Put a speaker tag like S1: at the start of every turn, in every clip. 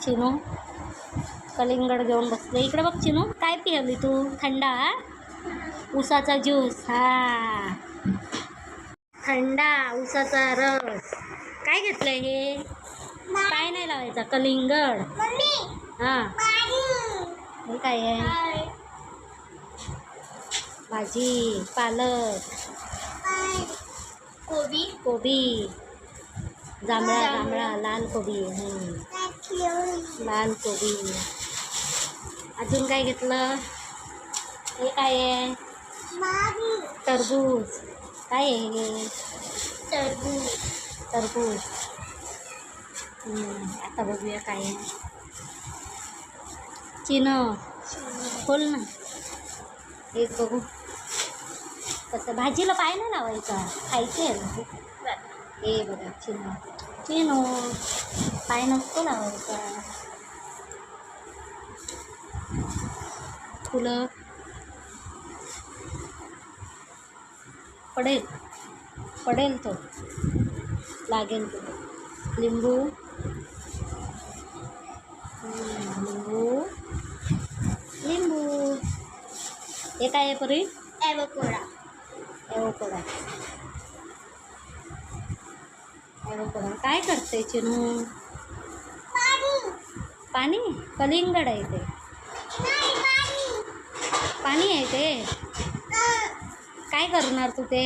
S1: चिनू कलिंगड घेऊन बसले. इकडे बघ चिनू, काय पिहली तू? थंडा ऊसाचा ज्यूस. हा, थंडा ऊसाचा रस. काय घेतलंय हे? काय नाही लावायचा, कलिंगड. हां, हे काय आहे? भाजी, पालक,
S2: कोबी,
S1: कोबी, जांभळा जांभळा लाल कोबी. लाल कोबी. अजून काय घेतलं? हे काय आहे? टरबूज. काय आहे हे?
S2: टरबूज.
S1: टरबूज. आता बघूया काय आहे. चिनो खोल ना, एक बघू कसं. भाजीला पाय नाही लावायचा, खायचे आहे ना. हे बघा चिनो, चिनो पाय नसतो लावायचा. फुलं पडेल पडेल, तो लागेल तो. लिंबू, लिंबू, लिंबू. हे काय आहे परी?
S2: एवोकाडो.
S1: एवोकाडो. एवोकाडो. काय करते चिनू? पाणी. कलिंगड आहे ते. पाणी आहे ते. काय करणार तू ते?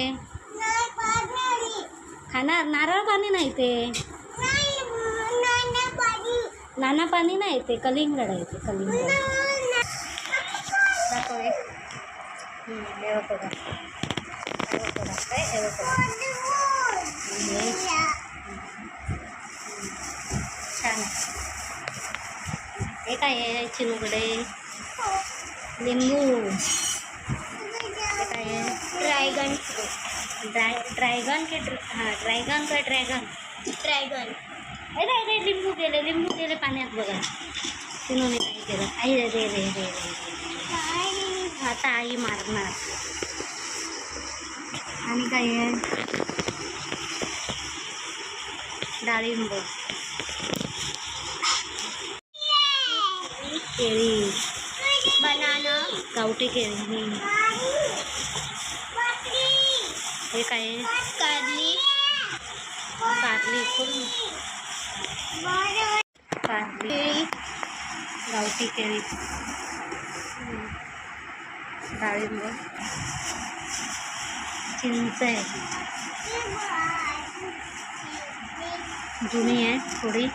S1: खाणार. नारळ पाणी नाही ते. नाना पाणी नाही ते, कलिंगड आहे ते. कलिंगड दाखव. एवोकाडो. एवोकाडो काय? एवोकाडो. छान. हे काय आहे चिनूकडे? लिंबू. हे काय आहे?
S2: Dragon fruit.
S1: ड्रॅगन की हां, ड्रॅगन काय? ड्रॅगन.
S2: ड्रॅगन.
S1: अरे अरे, लिंबू गेले, लिंबू गेले पाण्यात बघा. चिनूने काय केलं? आई रे रे रे रे. आता आई मारणार. आणि काय आहे? डाळिंब. केळी.
S2: बनाना.
S1: गावठी केळी. हे काय आहे?
S2: कारली.
S1: कारली. कारली, गावठी केळी, डाळिंब, चिंच आहे, जुनी आहे थोडी.